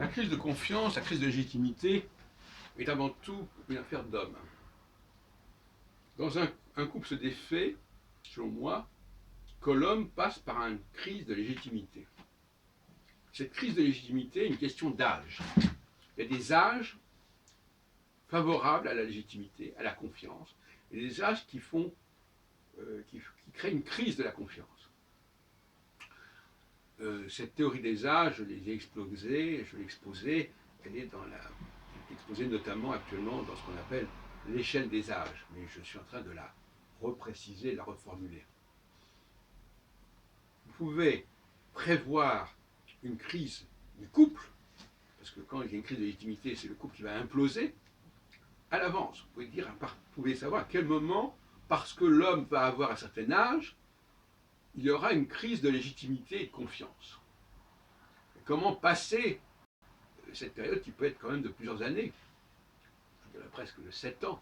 La crise de confiance, la crise de légitimité est avant tout une affaire d'hommes. Dans un couple se défait, selon moi, que l'homme passe par une crise de légitimité. Cette crise de légitimité est une question d'âge. Il y a des âges favorables à la légitimité, à la confiance, et des âges qui créent une crise de la confiance. Cette théorie des âges, je l'ai exposée, elle est exposée notamment actuellement dans ce qu'on appelle l'échelle des âges, mais je suis en train de la repréciser, de la reformuler. Vous pouvez prévoir une crise du couple, parce que quand il y a une crise de légitimité, c'est le couple qui va imploser, à l'avance. Vous pouvez savoir à quel moment, parce que l'homme va avoir un certain âge, il y aura une crise de légitimité et de confiance. Et comment passer cette période qui peut être quand même de plusieurs années, je dirais presque de 7 ans,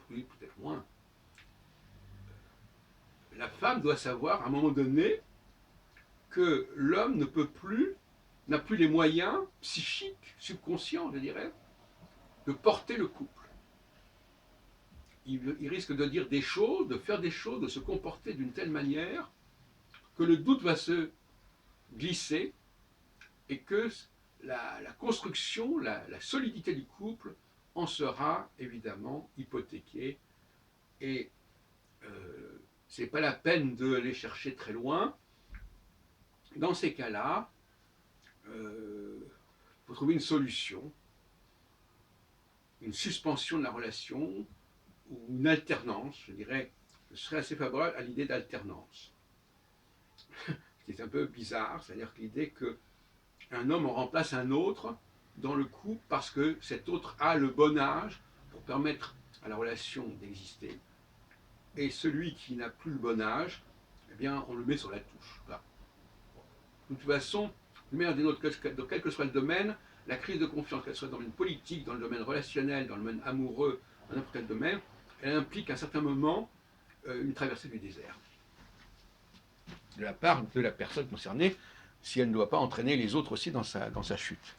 oui, peut-être moins. La femme doit savoir à un moment donné que l'homme n'a plus les moyens psychiques, subconscients, je dirais, de porter le couple. Il risque de dire des choses, de faire des choses, de se comporter d'une telle manière que le doute va se glisser et que la construction, la solidité du couple en sera évidemment hypothéquée. Et ce n'est pas la peine d'aller chercher très loin. Dans ces cas-là, il faut trouver une solution, une suspension de la relation ou une alternance, je dirais. Je serais assez favorable à l'idée d'alternance. Ce qui est un peu bizarre, c'est-à-dire que l'idée qu'un homme en remplace un autre dans le couple parce que cet autre a le bon âge pour permettre à la relation d'exister. Et celui qui n'a plus le bon âge, eh bien, on le met sur la touche. Voilà. De toute façon, d'une manière ou d'une autre, quel que soit le domaine, la crise de confiance, qu'elle soit dans le domaine politique, dans le domaine relationnel, dans le domaine amoureux, dans n'importe quel domaine, elle implique à un certain moment une traversée du désert. De la part de la personne concernée, si elle ne doit pas entraîner les autres aussi dans sa chute.